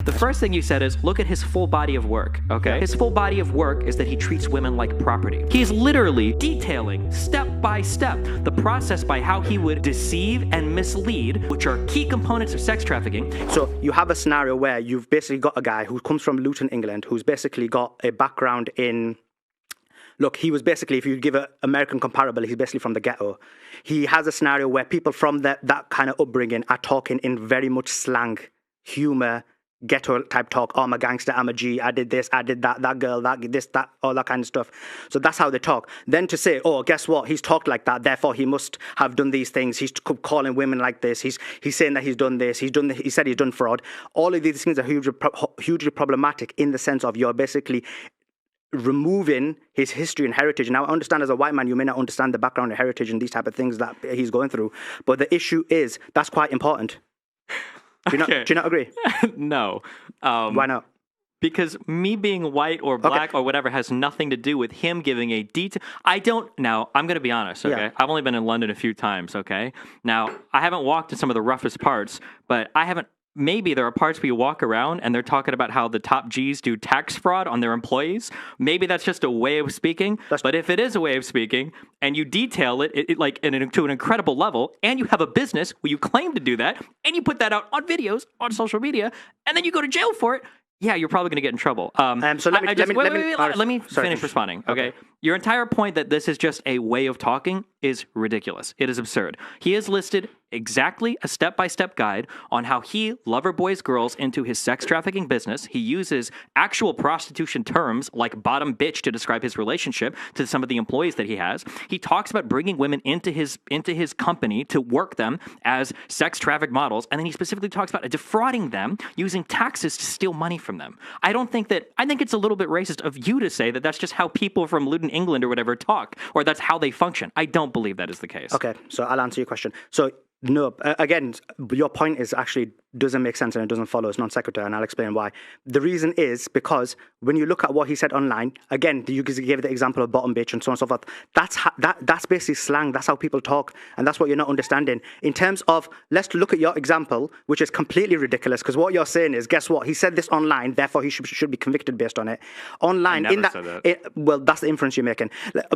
The first thing you said is, look at his full body of work, okay? His full body of work is that he treats women like property. He's literally detailing, step by step, the process by how he would deceive and mislead, which are key components of sex trafficking. So you have a scenario where you've basically got a guy who comes from Luton, England, who's basically got a background in... Look, he was basically, if you give an American comparable, he's basically from the ghetto. He has a scenario where people from that kind of upbringing are talking in very much slang, humor, ghetto type talk. Oh, I'm a gangster, I'm a G, I did this, I did that, that girl, that, this, that, all that kind of stuff. So that's how they talk. Then to say, oh, guess what? He's talked like that, therefore he must have done these things. He's calling women like this. He's saying that he's done this. He said he's done fraud. All of these things are hugely problematic in the sense of you're basically removing his history and heritage. Now, I understand as a white man, you may not understand the background and heritage and these type of things that he's going through. But the issue is, that's quite important. Do you not agree? No. Why not? Because me being white or black or whatever has nothing to do with him giving a detail. Now, I'm going to be honest, okay? Yeah. I've only been in London a few times, okay? Now, I haven't walked in some of the roughest parts, but maybe there are parts where you walk around and they're talking about how the top G's do tax fraud on their employees. Maybe that's just a way of speaking. But if it is a way of speaking and you detail it to an incredible level, and you have a business where you claim to do that, and you put that out on videos on social media, and then you go to jail for it, yeah, you're probably going to get in trouble. So let me finish responding. Okay, your entire point that this is just a way of talking is ridiculous. It is absurd. He has listed exactly a step-by-step guide on how he lover boys girls into his sex trafficking business. He uses actual prostitution terms like bottom bitch to describe his relationship to some of the employees that he has. He talks about bringing women into his company to work them as sex traffic models, and then he specifically talks about defrauding them using taxes to steal money from them. I think it's a little bit racist of you to say that that's just how people from Luton, England or whatever talk, or that's how they function. I don't believe that is the case. Okay, so I'll answer your question. So no, again, your point is actually doesn't make sense and it doesn't follow. It's non sequitur, and I'll explain why. The reason is because when you look at what he said online, again, you gave the example of bottom bitch and so on and so forth. That's basically slang. That's how people talk, and that's what you're not understanding. In terms of, let's look at your example, which is completely ridiculous, because what you're saying is, guess what? He said this online, therefore he should be convicted based on it. Online, I never said that. Well, that's the inference you're making.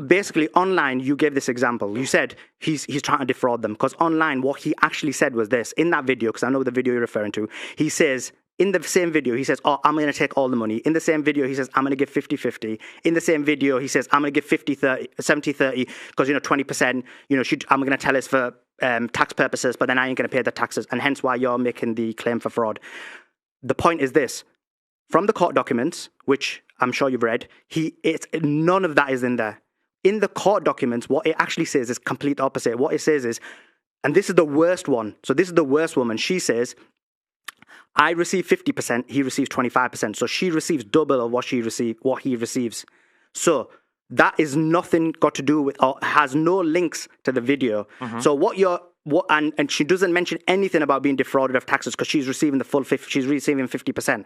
Basically, online, you gave this example. You said he's trying to defraud them, because online, what he actually said was this in that video, because I know the video you're referring to. He says, in the same video, he says, oh, I'm going to take all the money. In the same video, he says, I'm going to give 50-50. In the same video, he says, I'm going to give 70-30, because, 20%, I'm going to tell us for tax purposes, but then I ain't going to pay the taxes, and hence why you're making the claim for fraud. The point is this. From the court documents, which I'm sure you've read, none of that is in there. In the court documents, what it actually says is complete opposite. What it says is, and this is the worst one. So this is the worst woman. She says, I receive 50%, he receives 25%. So she receives double of what he receives. So that is nothing got to do with, or has no links to the video. Mm-hmm. So and she doesn't mention anything about being defrauded of taxes, because she's receiving the full 50%. She's receiving 50%.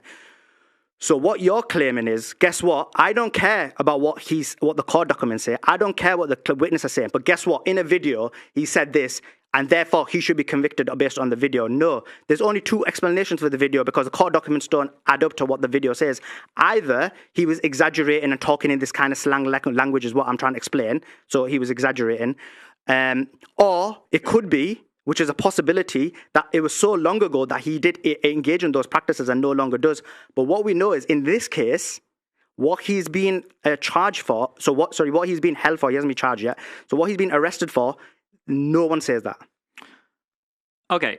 So what you're claiming is, guess what? I don't care about what the court documents say. I don't care what the witness is saying. But guess what? In a video, he said this, and therefore he should be convicted based on the video. No, there's only two explanations for the video, because the court documents don't add up to what the video says. Either he was exaggerating and talking in this kind of slang language, is what I'm trying to explain. So he was exaggerating. Or it could be, which is a possibility, that it was so long ago that he did engage in those practices and no longer does. But what we know is, in this case, what he's been charged for, what he's been held for, he hasn't been charged yet. So what he's been arrested for, no one says that. Okay.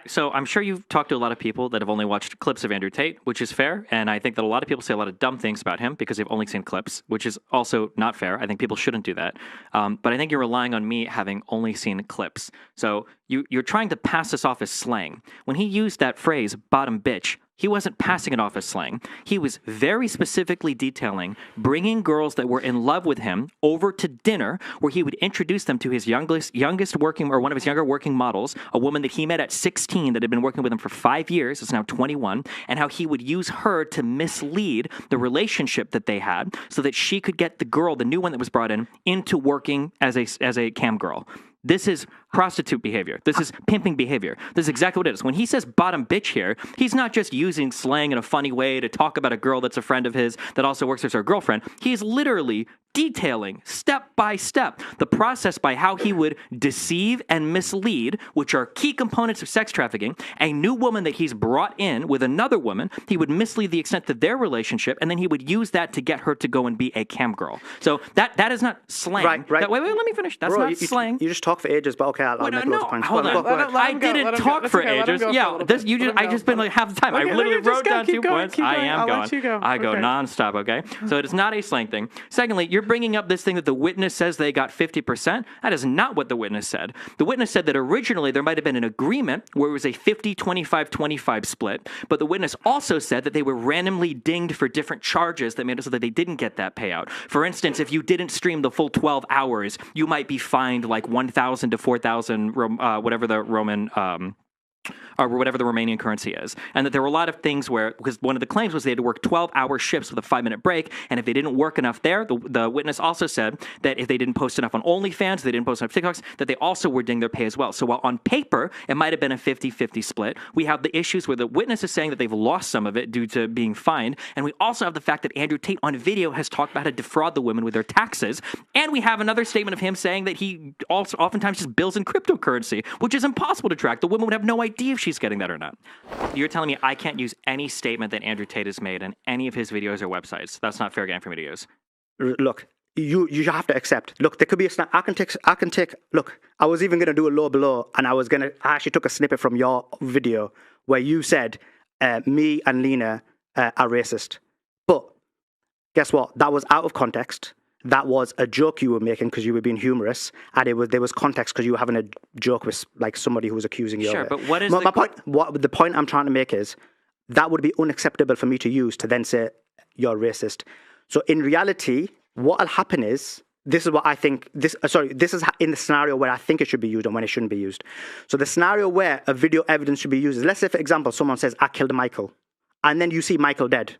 So I'm sure you've talked to a lot of people that have only watched clips of Andrew Tate, which is fair. And I think that a lot of people say a lot of dumb things about him because they've only seen clips, which is also not fair. I think people shouldn't do that. But I think you're relying on me having only seen clips. So you're trying to pass this off as slang. When he used that phrase, bottom bitch, he wasn't passing it off as slang. He was very specifically detailing bringing girls that were in love with him over to dinner, where he would introduce them to his youngest working, or one of his younger working models, a woman that he met at 16 that had been working with him for 5 years, is now 21, and how he would use her to mislead the relationship that they had so that she could get the girl, the new one that was brought in, into working as a cam girl. This is prostitute behavior. This is pimping behavior. This is exactly what it is. When he says bottom bitch here, he's not just using slang in a funny way to talk about a girl that's a friend of his that also works as her girlfriend. He's literally detailing step by step the process by how he would deceive and mislead, which are key components of sex trafficking, a new woman that he's brought in with another woman. He would mislead the extent of their relationship, and then he would use that to get her to go and be a cam girl. So that is not slang. Right. Wait, let me finish. That's not slang. You just talk for ages, but okay, I'll make loads of points. Hold on. I didn't talk for ages. Yeah, I just been like half the time. I literally wrote down 2 points. I am going. I go nonstop, okay? So it is not a slang thing. Secondly, you're bringing up this thing that the witness says they got 50%. That is not what the witness said. The witness said that originally there might have been an agreement where it was a 50-25-25 split, but the witness also said that they were randomly dinged for different charges that made it so that they didn't get that payout. For instance, if you didn't stream the full 12 hours, you might be fined like 1,000 to 4,000, whatever the Roman or whatever the Romanian currency is. And that there were a lot of things where, because one of the claims was they had to work 12-hour shifts with a 5-minute break, and if they didn't work enough there, the witness also said that if they didn't post enough on OnlyFans, they didn't post enough TikToks, that they also were dinged their pay as well. So while on paper, it might have been a 50-50 split, we have the issues where the witness is saying that they've lost some of it due to being fined, and we also have the fact that Andrew Tate on video has talked about how to defraud the women with their taxes, and we have another statement of him saying that he also oftentimes just bills in cryptocurrency, which is impossible to track. The woman would have no idea if she's getting that or not. You're telling me I can't use any statement that Andrew Tate has made in any of his videos or websites. That's not fair game for me to use. Look, you have to accept. Look, there could be a snap. I can take. Look, I was even going to do a low below, and I actually took a snippet from your video where you said me and Lena are racist. But guess what? That was out of context. That was a joke you were making because you were being humorous, and there was context because you were having a joke with like somebody who was accusing you. Sure, of it. but what is my point? The point I'm trying to make is that would be unacceptable for me to use to then say you're racist. So in reality, what'll happen is this is what I think. This is in the scenario where I think it should be used and when it shouldn't be used. So the scenario where a video evidence should be used is, let's say for example, someone says I killed Michael, and then you see Michael dead.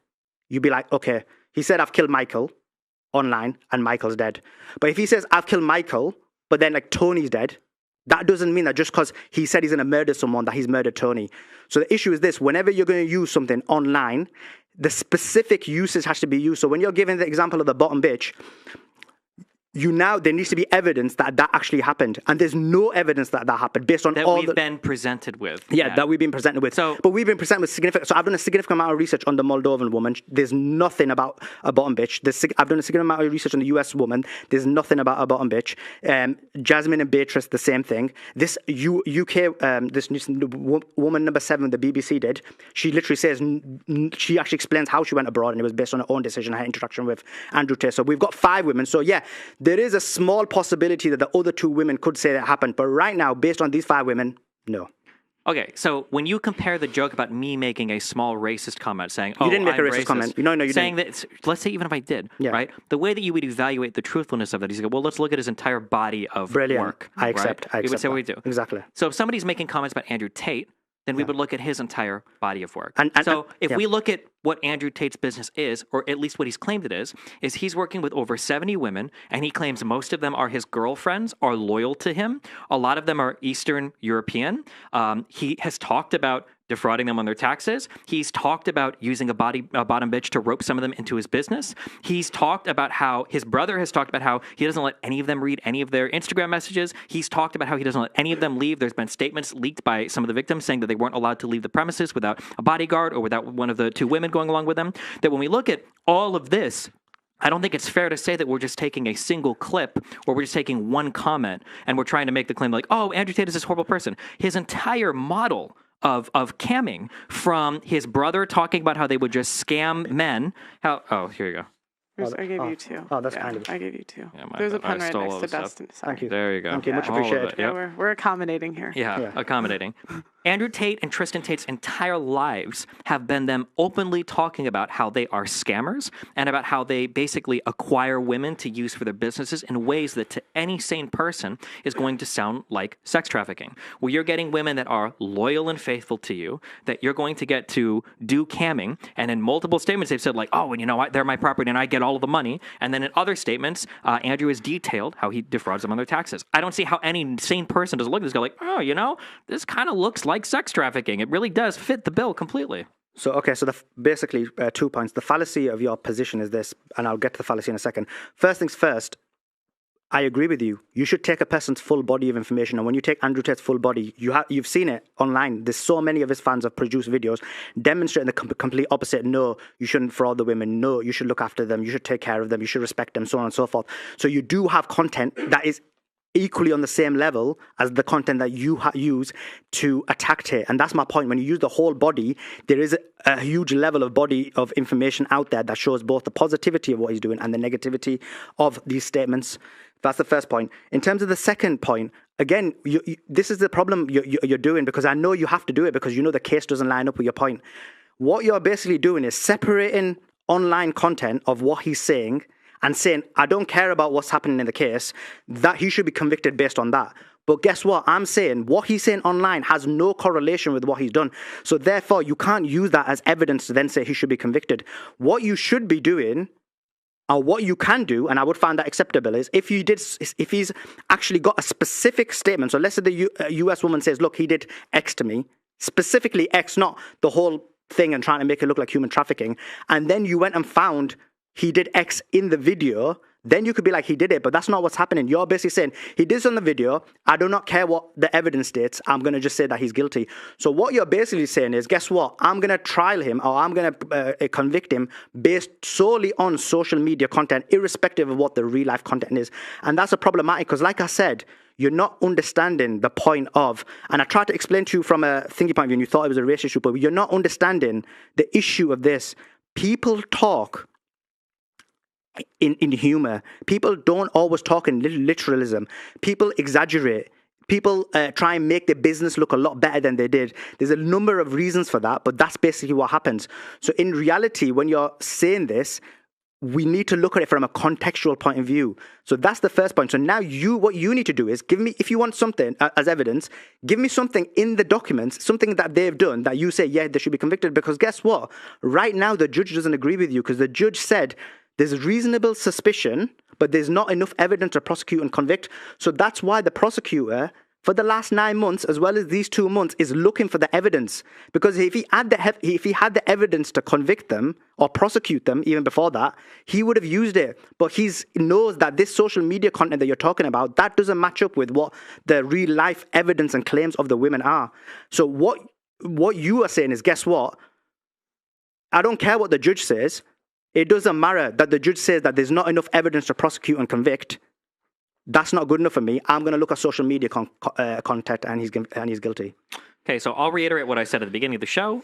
You'd be like, okay, he said I've killed Michael online and Michael's dead. But if he says I've killed Michael, but then like Tony's dead, that doesn't mean that just because he said he's going to murder someone that he's murdered Tony. So the issue is this: whenever you're going to use something online, the specific usage has to be used. So when you're giving the example of the bottom bitch, there needs to be evidence that actually happened, and there's no evidence that happened based on that all we've been presented with. Yeah, that we've been presented with. But we've been presented with significant. So I've done a significant amount of research on the Moldovan woman. There's nothing about a bottom bitch. I've done a significant amount of research on the US woman. There's nothing about a bottom bitch. Jasmine and Beatrice, the same thing. This UK, this woman number 7, the BBC did. She literally says she actually explains how she went abroad, and it was based on her own decision, her interaction with Andrew Tate. So we've got 5 women. So yeah. There is a small possibility that the other 2 women could say that happened, but right now, based on these 5 women, no. Okay, so when you compare the joke about me making a small racist comment saying, you didn't make a racist comment. No, you saying didn't. That, let's say even if I did, right? The way that you would evaluate the truthfulness of that is, well, let's look at his entire body of work. I accept. You would say what we do. Exactly. So if somebody's making comments about Andrew Tate, then we would look at his entire body of work. So if yeah. we look at what Andrew Tate's business is, or at least what he's claimed it is he's working with over 70 women, and he claims most of them are his girlfriends, are loyal to him. A lot of them are Eastern European. He has talked about defrauding them on their taxes. He's talked about using a bottom bitch to rope some of them into his business. He's talked about how his brother has talked about how he doesn't let any of them read any of their Instagram messages. He's talked about how he doesn't let any of them leave. There's been statements leaked by some of the victims saying that they weren't allowed to leave the premises without a bodyguard or without one of the 2 women going along with them. That when we look at all of this, I don't think it's fair to say that we're just taking a single clip or we're just taking one comment and we're trying to make the claim like, oh, Andrew Tate is this horrible person. His entire model of camming, from his brother talking about how they would just scam men. Here you go. I gave you 2. Oh, that's kind of. I gave you 2. Yeah, There's a pen right next to Dustin. Thank you. There you go. Thank you. Much appreciated. Yeah, we're accommodating here. Yeah, accommodating. Andrew Tate and Tristan Tate's entire lives have been them openly talking about how they are scammers and about how they basically acquire women to use for their businesses in ways that to any sane person is going to sound like sex trafficking, where you're getting women that are loyal and faithful to you, that you're going to get to do camming, and in multiple statements they've said like, oh, and you know what, they're my property and I get all of the money, and then in other statements, Andrew has detailed how he defrauds them on their taxes. I don't see how any sane person does look at this and go like, oh, you know, this kind of looks like sex trafficking. It really does fit the bill completely. So, okay, so basically 2 points. The fallacy of your position is this, and I'll get to the fallacy in a second. First things first, I agree with you. You should take a person's full body of information. And when you take Andrew Tate's full body, you've seen it online. There's so many of his fans have produced videos demonstrating the complete opposite. No, you shouldn't fraud the women. No, you should look after them. You should take care of them. You should respect them, so on and so forth. So you do have content that is equally on the same level as the content that you use to attack Tate. And that's my point. When you use the whole body, there is a huge level of body of information out there that shows both the positivity of what he's doing and the negativity of these statements. That's the first point. In terms of the second point, again, this is the problem you're doing, because I know you have to do it because you know the case doesn't line up with your point. What you're basically doing is separating online content of what he's saying and saying, I don't care about what's happening in the case, that he should be convicted based on that. But guess what? I'm saying what he's saying online has no correlation with what he's done. So therefore, you can't use that as evidence to then say he should be convicted. What you should be doing, or what you can do, and I would find that acceptable, is if he's actually got a specific statement. So let's say the US woman says, look, he did X to me, specifically X, not the whole thing and trying to make it look like human trafficking. And then you went and found he did X in the video, then you could be like, he did it, but that's not what's happening. You're basically saying, he did this on the video, I do not care what the evidence states, I'm going to just say that he's guilty. So what you're basically saying is, guess what? I'm going to trial him, or I'm going to convict him based solely on social media content, irrespective of what the real life content is. And that's a problematic, because like I said, you're not understanding the point of, and I tried to explain to you from a thinking point of view, and you thought it was a race issue, but you're not understanding the issue of this. People talk in humor. People don't always talk in literalism. People exaggerate. People try and make their business look a lot better than they did. There's a number of reasons for that, but that's basically what happens. So in reality, when you're saying this, we need to look at it from a contextual point of view. So that's the first point. So now what you need to do is give me, if you want something as evidence, give me something in the documents, something that they've done that you say, yeah, they should be convicted. Because guess what? Right now, the judge doesn't agree with you, because the judge said, there's reasonable suspicion, but there's not enough evidence to prosecute and convict. So that's why the prosecutor, for the last 9 months, as well as these 2 months, is looking for the evidence. Because if he had the evidence to convict them or prosecute them, even before that, he would have used it. But he knows that this social media content that you're talking about, that doesn't match up with what the real life evidence and claims of the women are. So what you are saying is, guess what? I don't care what the judge says. It doesn't matter that the judge says that there's not enough evidence to prosecute and convict. That's not good enough for me. I'm going to look at social media content, and he's guilty. Okay, so I'll reiterate what I said at the beginning of the show.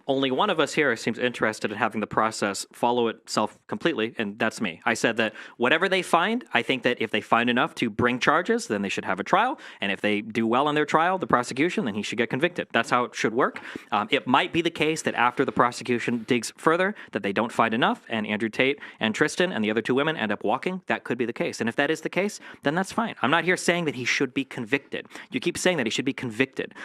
Only one of us here seems interested in having the process follow itself completely, and that's me. I said that whatever they find, I think that if they find enough to bring charges, then they should have a trial. And if they do well on their trial, the prosecution, then he should get convicted. That's how it should work. It might be the case that after the prosecution digs further, that they don't find enough, and Andrew Tate and Tristan and the other 2 women end up walking. That could be the case. And if that is the case, then that's fine. I'm not here saying that he should be convicted. You keep saying that he should be convicted.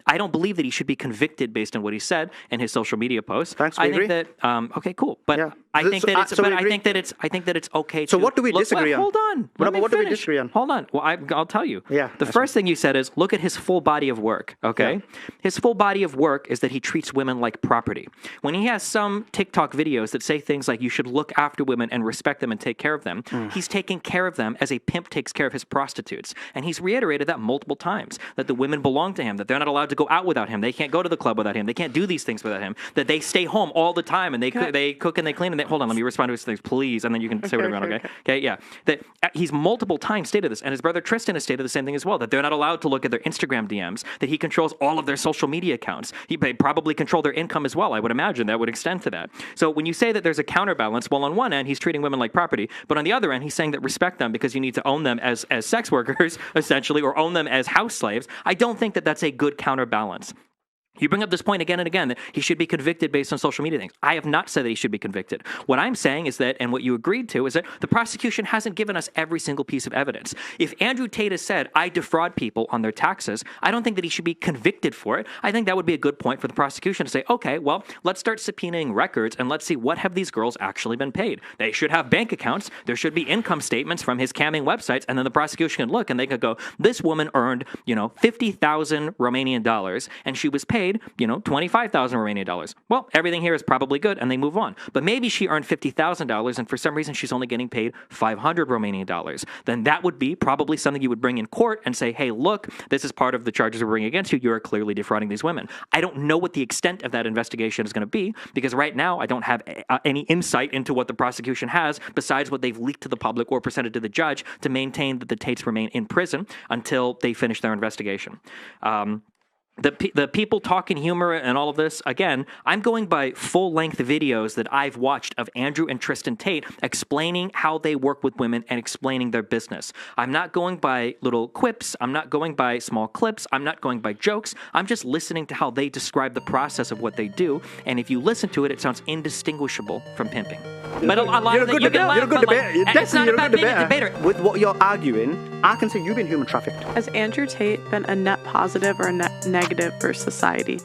I don't believe that he should be convicted based on what he said in his social media posts. Thanks, I agree. think that okay, cool. But yeah. I think I think that it's okay. So what do we disagree on? Hold on. What do we disagree on? Hold on. Well, I'll tell you. Yeah. The first thing you said is look at his full body of work. Okay. Yeah. His full body of work is that he treats women like property. When he has some TikTok videos that say things like you should look after women and respect them and take care of them, he's taking care of them as a pimp takes care of his prostitutes, and he's reiterated that multiple times, that the women belong to him, that they're not allowed to go out without him, they can't go to the club without him, they can't do these things without him, that they stay home all the time and they cook and they clean, and hold on, let me respond to his things, please, and then you can say whatever you want, okay? Yeah. That he's multiple times stated this, and his brother Tristan has stated the same thing as well, that they're not allowed to look at their Instagram DMs, that he controls all of their social media accounts. He may probably control their income as well. I would imagine that would extend to that. So when you say that there's a counterbalance, well, on one end, he's treating women like property, but on the other end, he's saying that respect them because you need to own them as sex workers, essentially, or own them as house slaves. I don't think that that's a good counterbalance. You bring up this point again and again that he should be convicted based on social media things. I have not said that he should be convicted. What I'm saying is that, and what you agreed to, is that the prosecution hasn't given us every single piece of evidence. If Andrew Tate has said, I defraud people on their taxes, I don't think that he should be convicted for it. I think that would be a good point for the prosecution to say, okay, well, let's start subpoenaing records and let's see what have these girls actually been paid. They should have bank accounts. There should be income statements from his camming websites, and then the prosecution can look and they could go, this woman earned, 50,000 Romanian dollars, and she was paid 25,000 Romanian dollars. Well, everything here is probably good, and they move on. But maybe she earned $50,000, and for some reason she's only getting paid 500 Romanian dollars. Then that would be probably something you would bring in court and say, hey, look, this is part of the charges we're bringing against you. You are clearly defrauding these women. I don't know what the extent of that investigation is going to be, because right now I don't have any insight into what the prosecution has besides what they've leaked to the public or presented to the judge to maintain that the Tates remain in prison until they finish their investigation. The people talking humor and all of this, again, I'm going by full-length videos that I've watched of Andrew and Tristan Tate explaining how they work with women and explaining their business. I'm not going by little quips. I'm not going by small clips. I'm not going by jokes. I'm just listening to how they describe the process of what they do. And if you listen to it, it sounds indistinguishable from pimping. But a lot of it, you can laugh, you're a good debater. it's not about being a debater. With what you're arguing, I can say you've been human trafficked. Has Andrew Tate been a net positive or a net negative for society?